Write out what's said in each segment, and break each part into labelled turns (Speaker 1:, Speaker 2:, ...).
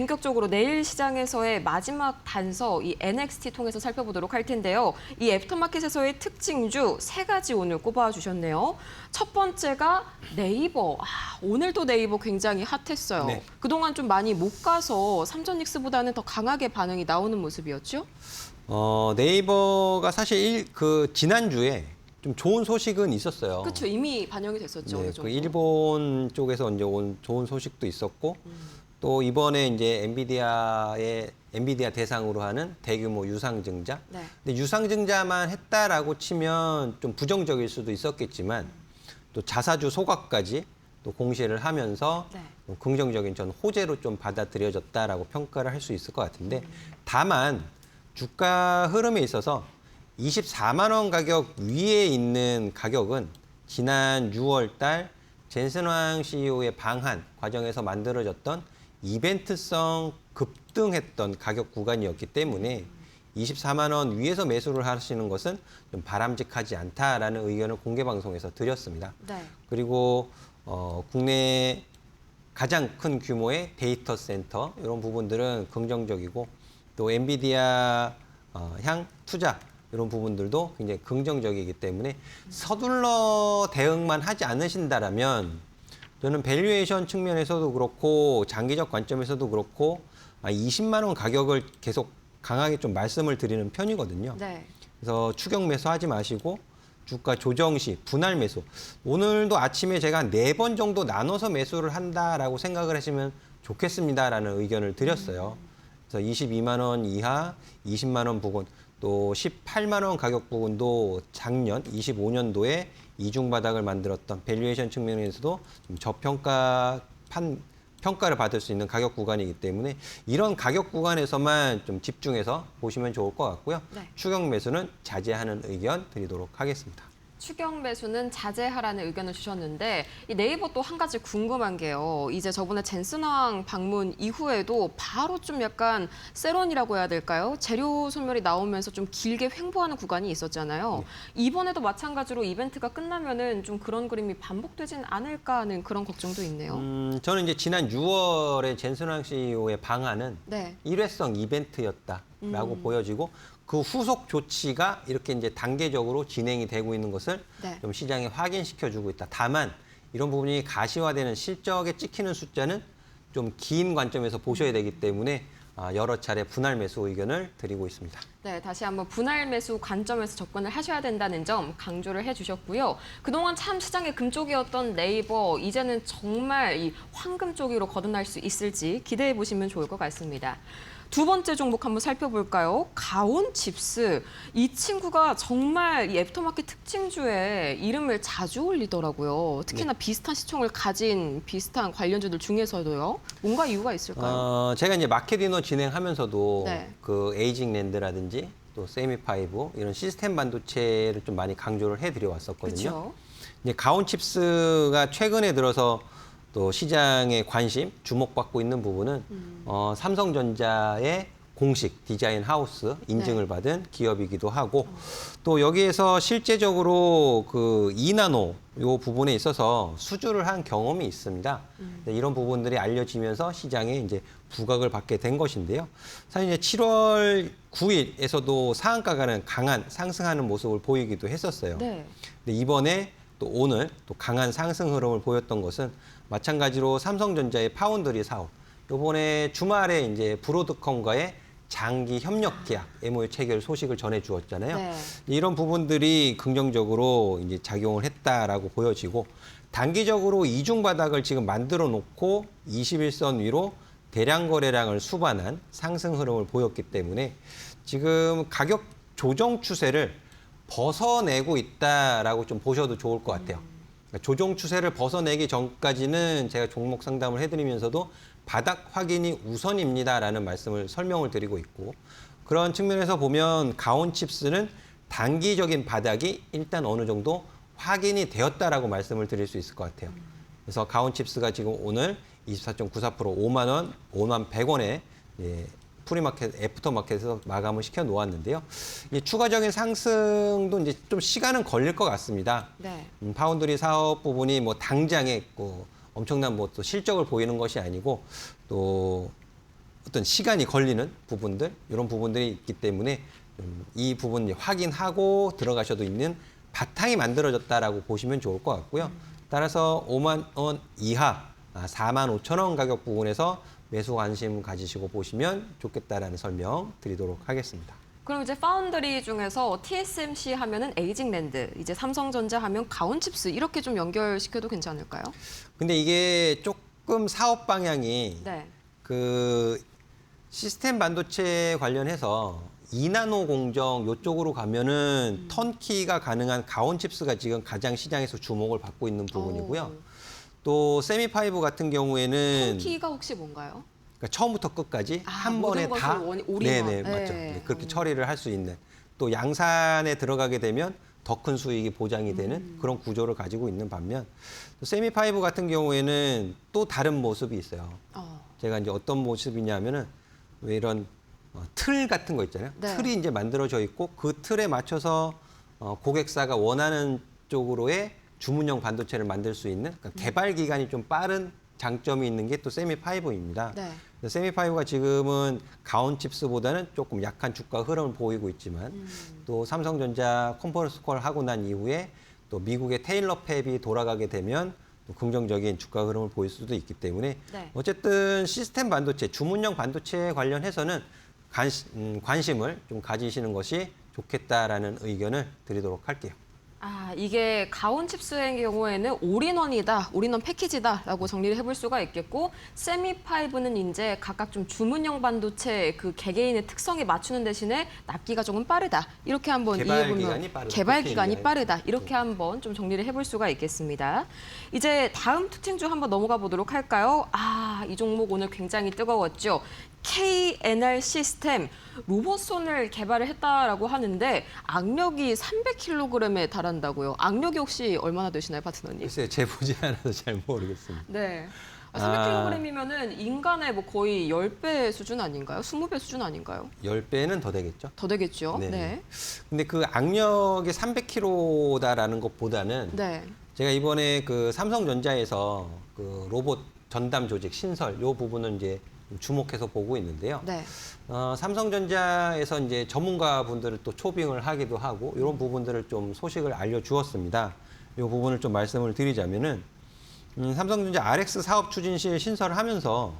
Speaker 1: 본격적으로 내일 시장에서의 마지막 단서, 이 NXT 통해서 살펴보도록 할 텐데요. 이 애프터마켓에서의 특징주 3가지 오늘 꼽아주셨네요. 첫 번째가 네이버. 오늘도 네이버 굉장히 핫했어요.
Speaker 2: 네.
Speaker 1: 그동안 좀 많이 못 가서 삼성닉스보다는 더 강하게 반응이 나오는 모습이었죠?
Speaker 2: 네이버가 사실 지난주에 좀 좋은 소식은 있었어요.
Speaker 1: 그렇죠. 이미 반영이 됐었죠.
Speaker 2: 네,
Speaker 1: 어느 정도.
Speaker 2: 그 일본 쪽에서 이제 온 좋은 소식도 있었고, 또 이번에 이제 엔비디아 대상으로 하는 대규모 유상증자.
Speaker 1: 네.
Speaker 2: 근데 유상증자만 했다라고 치면 좀 부정적일 수도 있었겠지만, 또 자사주 소각까지 또 공시를 하면서
Speaker 1: 네.
Speaker 2: 긍정적인 전 호재로 좀 받아들여졌다라고 평가를 할 수 있을 것 같은데, 다만 주가 흐름에 있어서 24만 원 가격 위에 있는 가격은 지난 6월 달 젠슨황 CEO의 방한 과정에서 만들어졌던 이벤트성 급등했던 가격 구간이었기 때문에 24만 원 위에서 매수를 하시는 것은 좀 바람직하지 않다라는 의견을 공개 방송에서 드렸습니다.
Speaker 1: 네.
Speaker 2: 그리고 국내 가장 큰 규모의 데이터 센터 이런 부분들은 긍정적이고 또 엔비디아 향 투자 이런 부분들도 굉장히 긍정적이기 때문에 서둘러 대응만 하지 않으신다라면 저는 밸류에이션 측면에서도 그렇고 장기적 관점에서도 그렇고 20만 원 가격을 계속 강하게 좀 말씀을 드리는 편이거든요.
Speaker 1: 네.
Speaker 2: 그래서 추격 매수하지 마시고 주가 조정 시 분할 매수. 오늘도 아침에 제가 4번 정도 나눠서 매수를 한다라고 생각을 하시면 좋겠습니다라는 의견을 드렸어요. 그래서 22만 원 이하, 20만 원 부근, 또 18만 원 가격 부근도 작년 25년도에 이중 바닥을 만들었던 밸류에이션 측면에서도 좀 평가를 받을 수 있는 가격 구간이기 때문에 이런 가격 구간에서만 좀 집중해서 보시면 좋을 것 같고요.
Speaker 1: 네.
Speaker 2: 추격 매수는 자제하는 의견 드리도록 하겠습니다.
Speaker 1: 추경 매수는 자제하라는 의견을 주셨는데 이 네이버 또 한 가지 궁금한 게요. 이제 저번에 젠슨황 방문 이후에도 바로 좀 약간 세론이라고 해야 될까요? 재료 소멸이 나오면서 좀 길게 횡보하는 구간이 있었잖아요. 이번에도 마찬가지로 이벤트가 끝나면은 좀 그런 그림이 반복되진 않을까 하는 그런 걱정도 있네요.
Speaker 2: 저는 이제 지난 6월에 젠슨황 CEO의 방안은
Speaker 1: 네.
Speaker 2: 일회성 이벤트였다라고 보여지고 그 후속 조치가 이렇게 이제 단계적으로 진행이 되고 있는 것을
Speaker 1: 네.
Speaker 2: 좀 시장에 확인시켜주고 있다. 다만 이런 부분이 가시화되는 실적에 찍히는 숫자는 좀 긴 관점에서 보셔야 되기 때문에 여러 차례 분할 매수 의견을 드리고 있습니다.
Speaker 1: 네, 다시 한번 분할 매수 관점에서 접근을 하셔야 된다는 점 강조를 해주셨고요. 그동안 참 시장의 금쪽이었던 네이버, 이제는 정말 이 황금 쪽으로 거듭날 수 있을지 기대해 보시면 좋을 것 같습니다. 두 번째 종목 한번 살펴볼까요? 가온칩스. 이 친구가 정말 이 애프터마켓 특징주에 이름을 자주 올리더라고요. 특히나 비슷한 시총을 가진 비슷한 관련주들 중에서도요. 뭔가 이유가 있을까요?
Speaker 2: 제가 이제 마켓 이너 진행하면서도
Speaker 1: 네.
Speaker 2: 그 에이징랜드라든지 또 세미파이브 이런 시스템 반도체를 좀 많이 강조를 해드려 왔었거든요.
Speaker 1: 그렇죠.
Speaker 2: 이제 가온칩스가 최근에 들어서 또 시장의 관심, 주목받고 있는 부분은 삼성전자의 공식 디자인 하우스 인증을 받은 기업이기도 하고 또 여기에서 실제적으로 그 2나노 요 부분에 있어서 수주를 한 경험이 있습니다. 이런 부분들이 알려지면서 시장에 이제 부각을 받게 된 것인데요. 사실 이제 7월 9일에서도 상한가가 강한 상승하는 모습을 보이기도 했었어요.
Speaker 1: 네.
Speaker 2: 근데 이번에 또 오늘 또 강한 상승 흐름을 보였던 것은 마찬가지로 삼성전자의 파운드리 사업. 이번에 주말에 이제 브로드컴과의 장기 협력 계약 MOU 체결 소식을 전해 주었잖아요.
Speaker 1: 네.
Speaker 2: 이런 부분들이 긍정적으로 이제 작용을 했다라고 보여지고 단기적으로 이중 바닥을 지금 만들어 놓고 21선 위로 대량 거래량을 수반한 상승 흐름을 보였기 때문에 지금 가격 조정 추세를 벗어내고 있다라고 좀 보셔도 좋을 것 같아요. 그러니까 조정 추세를 벗어내기 전까지는 제가 종목 상담을 해드리면서도 바닥 확인이 우선입니다라는 말씀을 설명을 드리고 있고 그런 측면에서 보면 가온칩스는 단기적인 바닥이 일단 어느 정도 확인이 되었다라고 말씀을 드릴 수 있을 것 같아요. 그래서 가온칩스가 지금 오늘 24.94% 5만 원, 5만 100원에 프리마켓, 애프터마켓에서 마감을 시켜 놓았는데요. 추가적인 상승도 이제 좀 시간은 걸릴 것 같습니다.
Speaker 1: 네.
Speaker 2: 파운드리 사업 부분이 뭐 당장에 엄청난 뭐 또 실적을 보이는 것이 아니고 또 어떤 시간이 걸리는 부분들 이런 부분들이 있기 때문에 이 부분 이제 확인하고 들어가셔도 있는 바탕이 만들어졌다라고 보시면 좋을 것 같고요. 따라서 5만 원 이하 4만 5천 원 가격 부분에서 매수 관심 가지시고 보시면 좋겠다라는 설명 드리도록 하겠습니다.
Speaker 1: 그럼 이제 파운드리 중에서 TSMC 하면은 에이징랜드, 이제 삼성전자 하면 가온칩스 이렇게 좀 연결시켜도 괜찮을까요?
Speaker 2: 근데 이게 조금 사업 방향이
Speaker 1: 네.
Speaker 2: 그 시스템 반도체 관련해서 2나노 공정 이쪽으로 가면은 턴키가 가능한 가온칩스가 지금 가장 시장에서 주목을 받고 있는 부분이고요. 또 세미파이브 같은 경우에는
Speaker 1: 턴키가 혹시 뭔가요?
Speaker 2: 그러니까 처음부터 끝까지 한 번에
Speaker 1: 모든
Speaker 2: 다
Speaker 1: 것을 올인원.
Speaker 2: 네네 맞죠. 네, 그렇게 처리를 할 수 있는 또 양산에 들어가게 되면 더 큰 수익이 보장이 되는 그런 구조를 가지고 있는 반면 또 세미파이브 같은 경우에는 또 다른 모습이 있어요. 제가 이제 어떤 모습이냐면은 왜 이런 틀 같은 거 있잖아요.
Speaker 1: 네.
Speaker 2: 틀이 이제 만들어져 있고 그 틀에 맞춰서 고객사가 원하는 쪽으로의 주문형 반도체를 만들 수 있는 그러니까 개발 기간이 좀 빠른 장점이 있는 게 또 세미파이브입니다.
Speaker 1: 네.
Speaker 2: 세미파이브가 지금은 가온칩스보다는 조금 약한 주가 흐름을 보이고 있지만 또 삼성전자 컨퍼런스 콜 하고 난 이후에 또 미국의 테일러 팹이 돌아가게 되면 또 긍정적인 주가 흐름을 보일 수도 있기 때문에
Speaker 1: 네.
Speaker 2: 어쨌든 시스템 반도체, 주문형 반도체 관련해서는 관심을 좀 가지시는 것이 좋겠다라는 의견을 드리도록 할게요.
Speaker 1: 이게 가온칩스의 경우에는 올인원이다, 올인원 패키지다라고 정리를 해볼 수가 있겠고, 세미파이브는 이제 각각 좀 주문형 반도체 그 개개인의 특성에 맞추는 대신에 납기가 조금 빠르다. 이렇게 한번 이해해보면 개발 기간이 빠르다. 이렇게 한번 좀 정리를 해볼 수가 있겠습니다. 이제 다음 특징주 한번 넘어가 보도록 할까요? 이 종목 오늘 굉장히 뜨거웠죠. KNR 시스템 로봇손을 개발을 했다라고 하는데 악력이 300kg에 달한다고요. 악력이 혹시 얼마나 되시나요, 파트너님?
Speaker 2: 글쎄요, 재보지 않아서 잘 모르겠습니다.
Speaker 1: 네. 300kg이면은 인간의 뭐 거의 10배 수준 아닌가요? 20배 수준 아닌가요?
Speaker 2: 10배는 더 되겠죠.
Speaker 1: 더 되겠죠.
Speaker 2: 네.
Speaker 1: 네.
Speaker 2: 근데 그 악력이 300kg다라는 것보다는
Speaker 1: 네.
Speaker 2: 제가 이번에 그 삼성전자에서 그 로봇 전담 조직 신설 요 부분은 이제 주목해서 보고 있는데요.
Speaker 1: 네.
Speaker 2: 삼성전자에서 이제 전문가 분들을 또 초빙을 하기도 하고 이런 부분들을 좀 소식을 알려주었습니다. 이 부분을 좀 말씀을 드리자면은 삼성전자 RX 사업 추진실 신설을 하면서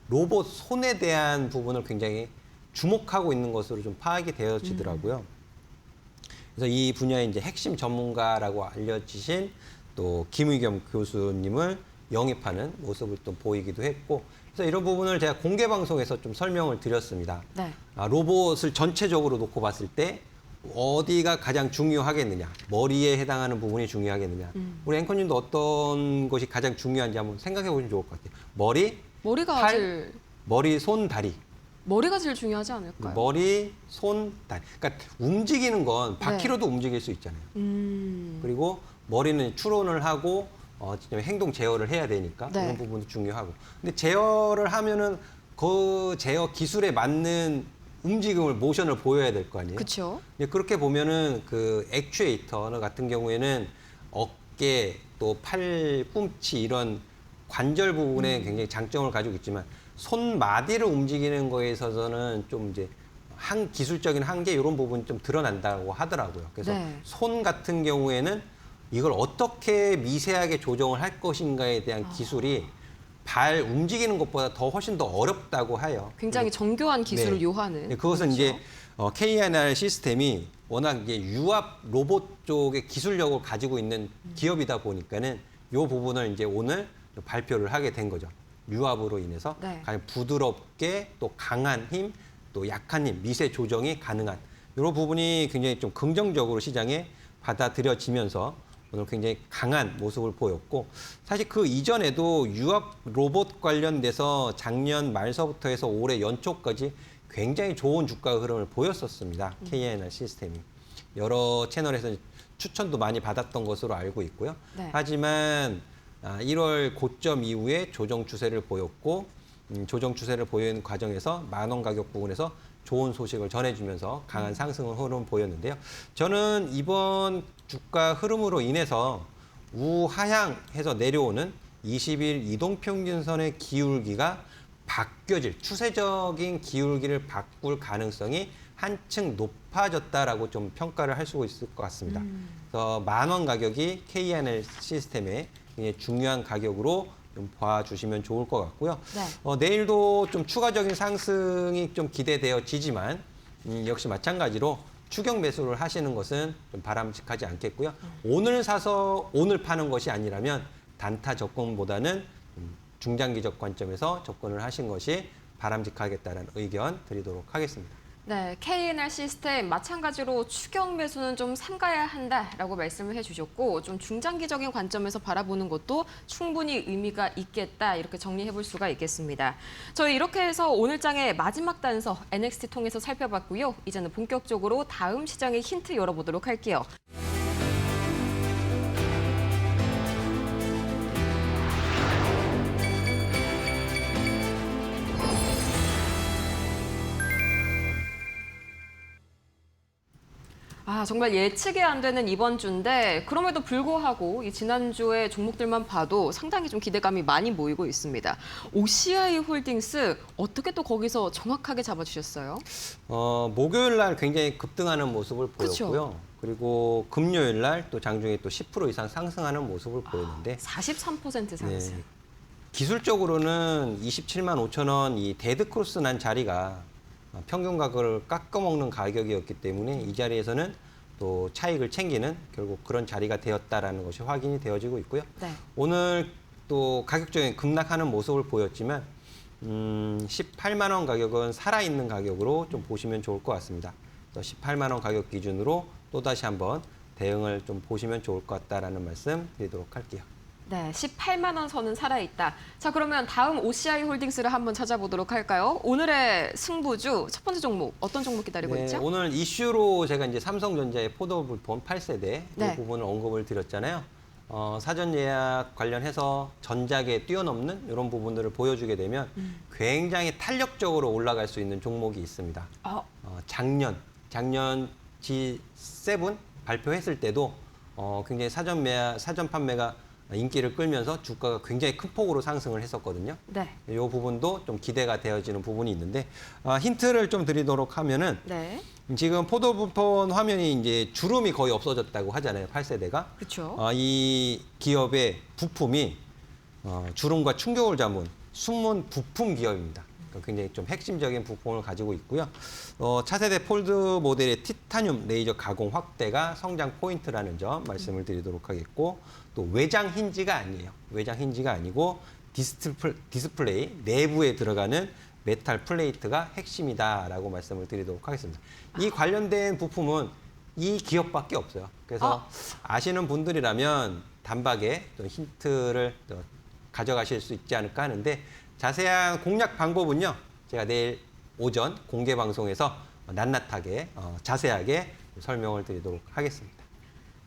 Speaker 2: 로봇 손에 대한 부분을 굉장히 주목하고 있는 것으로 좀 파악이 되어지더라고요. 그래서 이 분야의 이제 핵심 전문가라고 알려지신 또 김의겸 교수님을 영입하는 모습을 또 보이기도 했고, 그래서 이런 부분을 제가 공개 방송에서 좀 설명을 드렸습니다.
Speaker 1: 네.
Speaker 2: 로봇을 전체적으로 놓고 봤을 때 어디가 가장 중요하겠느냐, 머리에 해당하는 부분이 중요하겠느냐. 우리 앵커님도 어떤 것이 가장 중요한지 한번 생각해 보시면 좋을 것 같아요.
Speaker 1: 머리가
Speaker 2: 팔,
Speaker 1: 제일
Speaker 2: 머리, 손, 다리.
Speaker 1: 머리가 제일 중요하지 않을까요?
Speaker 2: 머리, 손, 다리. 그러니까 움직이는 건 바퀴로도 움직일 수 있잖아요. 그리고 머리는 추론을 하고 행동 제어를 해야 되니까
Speaker 1: 네.
Speaker 2: 이런 부분도 중요하고. 근데 제어를 하면은 그 제어 기술에 맞는 움직임을 모션을 보여야 될 거 아니에요.
Speaker 1: 그렇죠.
Speaker 2: 그렇게 보면은 그 액추에이터 같은 경우에는 어깨 또 팔꿈치 이런 관절 부분에 굉장히 장점을 가지고 있지만 손마디를 움직이는 거에 있어서는 좀 이제 기술적인 한계 이런 부분이 좀 드러난다고 하더라고요. 그래서
Speaker 1: 네.
Speaker 2: 손 같은 경우에는 이걸 어떻게 미세하게 조정을 할 것인가에 대한 기술이 발 움직이는 것보다 더 훨씬 더 어렵다고 해요.
Speaker 1: 굉장히 정교한 기술을
Speaker 2: 네.
Speaker 1: 요하는.
Speaker 2: 그것은
Speaker 1: 그렇죠.
Speaker 2: 이제 KNR 시스템이 워낙 이제 유압 로봇 쪽의 기술력을 가지고 있는 기업이다 보니까는 이 부분을 이제 오늘 발표를 하게 된 거죠. 유압으로 인해서
Speaker 1: 네.
Speaker 2: 가장 부드럽게 또 강한 힘, 또 약한 힘, 미세 조정이 가능한 이런 부분이 굉장히 좀 긍정적으로 시장에 받아들여지면서 오늘 굉장히 강한 모습을 보였고, 사실 그 이전에도 유압 로봇 관련돼서 작년 말서부터 해서 올해 연초까지 굉장히 좋은 주가 흐름을 보였었습니다. KNR 시스템이. 여러 채널에서 추천도 많이 받았던 것으로 알고 있고요.
Speaker 1: 네.
Speaker 2: 하지만 1월 고점 이후에 조정 추세를 보였고, 조정 추세를 보이는 과정에서 만원 가격 부분에서 좋은 소식을 전해주면서 강한 상승 흐름을 보였는데요. 저는 이번 주가 흐름으로 인해서 우하향해서 내려오는 20일 이동평균선의 기울기가 바뀌어질 추세적인 기울기를 바꿀 가능성이 한층 높아졌다라고 좀 평가를 할 수 있을 것 같습니다. 그래서 10,000원 가격이 KNL 시스템의 굉장히 중요한 가격으로 좀 봐주시면 좋을 것 같고요.
Speaker 1: 네.
Speaker 2: 내일도 좀 추가적인 상승이 좀 기대되어지지만 역시 마찬가지로 추격 매수를 하시는 것은 좀 바람직하지 않겠고요. 오늘 사서 오늘 파는 것이 아니라면 단타 접근보다는 중장기적 관점에서 접근을 하신 것이 바람직하겠다는 의견 드리도록 하겠습니다.
Speaker 1: 네, KNR 시스템 마찬가지로 추격 매수는 좀 삼가야 한다라고 말씀을 해주셨고 좀 중장기적인 관점에서 바라보는 것도 충분히 의미가 있겠다 이렇게 정리해 볼 수가 있겠습니다. 저희 이렇게 해서 오늘 장의 마지막 단서 NXT 통해서 살펴봤고요. 이제는 본격적으로 다음 시장의 힌트 열어보도록 할게요. 정말 예측이 안 되는 이번 주인데 그럼에도 불구하고 이 지난주의 종목들만 봐도 상당히 좀 기대감이 많이 모이고 있습니다. OCI 홀딩스 어떻게 또 거기서 정확하게 잡아주셨어요?
Speaker 2: 목요일 날 굉장히 급등하는 모습을 보였고요.
Speaker 1: 그쵸?
Speaker 2: 그리고 금요일 날 또 장중에 또 10% 이상 상승하는 모습을 보였는데
Speaker 1: 43% 상승.
Speaker 2: 네, 기술적으로는 27만 5천 원 이 데드 크로스 난 자리가 평균 가격을 깎아먹는 가격이었기 때문에 이 자리에서는 또 차익을 챙기는 결국 그런 자리가 되었다라는 것이 확인이 되어지고 있고요.
Speaker 1: 네.
Speaker 2: 오늘 또 가격적인 급락하는 모습을 보였지만 18만 원 가격은 살아있는 가격으로 좀 보시면 좋을 것 같습니다. 18만 원 가격 기준으로 또다시 한번 대응을 좀 보시면 좋을 것 같다라는 말씀 드리도록 할게요.
Speaker 1: 네, 18만 원 선은 살아있다. 자, 그러면 다음 OCI 홀딩스를 한번 찾아보도록 할까요? 오늘의 승부주 첫 번째 종목 어떤 종목 기다리고
Speaker 2: 네,
Speaker 1: 있죠?
Speaker 2: 오늘 이슈로 제가 이제 삼성전자의 포도불폰 8세대
Speaker 1: 네.
Speaker 2: 이 부분을 언급을 드렸잖아요. 사전 예약 관련해서 전작에 뛰어넘는 이런 부분들을 보여주게 되면 굉장히 탄력적으로 올라갈 수 있는 종목이 있습니다. 작년 G7 발표했을 때도 굉장히 사전 판매가 인기를 끌면서 주가가 굉장히 큰 폭으로 상승을 했었거든요.
Speaker 1: 네.
Speaker 2: 이 부분도 좀 기대가 되어지는 부분이 있는데 힌트를 좀 드리도록 하면은
Speaker 1: 네.
Speaker 2: 지금 포도부폰 화면이 이제 주름이 거의 없어졌다고 하잖아요. 8세대가.
Speaker 1: 그렇죠.
Speaker 2: 이 기업의 부품이 주름과 충격을 잡은 숨은 부품 기업입니다. 그러니까 굉장히 좀 핵심적인 부품을 가지고 있고요. 차세대 폴드 모델의 티타늄 레이저 가공 확대가 성장 포인트라는 점 말씀을 드리도록 하겠고 또 외장 힌지가 아니에요. 외장 힌지가 아니고 디스플레이 내부에 들어가는 메탈 플레이트가 핵심이다라고 말씀을 드리도록 하겠습니다. 이 관련된 부품은 이 기업밖에 없어요. 그래서 아시는 분들이라면 단박에 또 힌트를 또 가져가실 수 있지 않을까 하는데 자세한 공략 방법은요. 제가 내일 오전 공개 방송에서 낱낱하게 자세하게 설명을 드리도록 하겠습니다.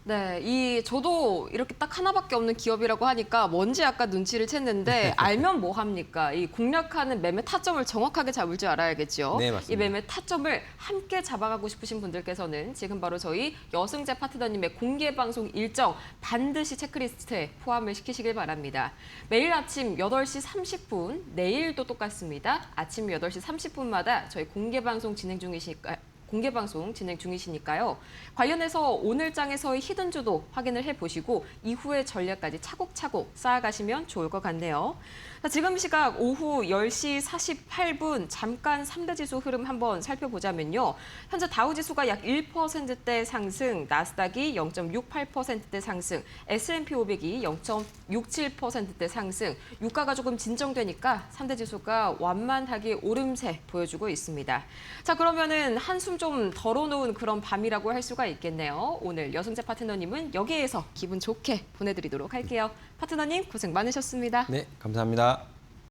Speaker 1: 네, 저도 이렇게 딱 하나밖에 없는 기업이라고 하니까 뭔지 아까 눈치를 챘는데 알면 뭐 합니까? 이 공략하는 매매 타점을 정확하게 잡을 줄 알아야겠죠.
Speaker 2: 네, 맞습니다.
Speaker 1: 이 매매 타점을 함께 잡아가고 싶으신 분들께서는 지금 바로 저희 여승재 파트너님의 공개 방송 일정 반드시 체크리스트에 포함을 시키시길 바랍니다. 매일 아침 8시 30분, 내일도 똑같습니다. 아침 8시 30분마다 저희 공개 방송 진행 중이시니까요. 관련해서 오늘 장에서의 히든주도 확인을 해보시고 이후의 전략까지 차곡차곡 쌓아가시면 좋을 것 같네요. 자, 지금 시각 오후 10시 48분 잠깐 3대 지수 흐름 한번 살펴보자면요. 현재 다우지수가 약 1%대 상승, 나스닥이 0.68%대 상승, S&P 500이 0.67%대 상승, 유가가 조금 진정되니까 3대 지수가 완만하게 오름세 보여주고 있습니다. 자, 그러면은 한숨 좀 덜어놓은 그런 밤이라고 할 수가 있겠네요. 오늘 여승재 파트너님은 여기에서 기분 좋게 보내드리도록 할게요. 파트너님 고생 많으셨습니다.
Speaker 2: 네, 감사합니다.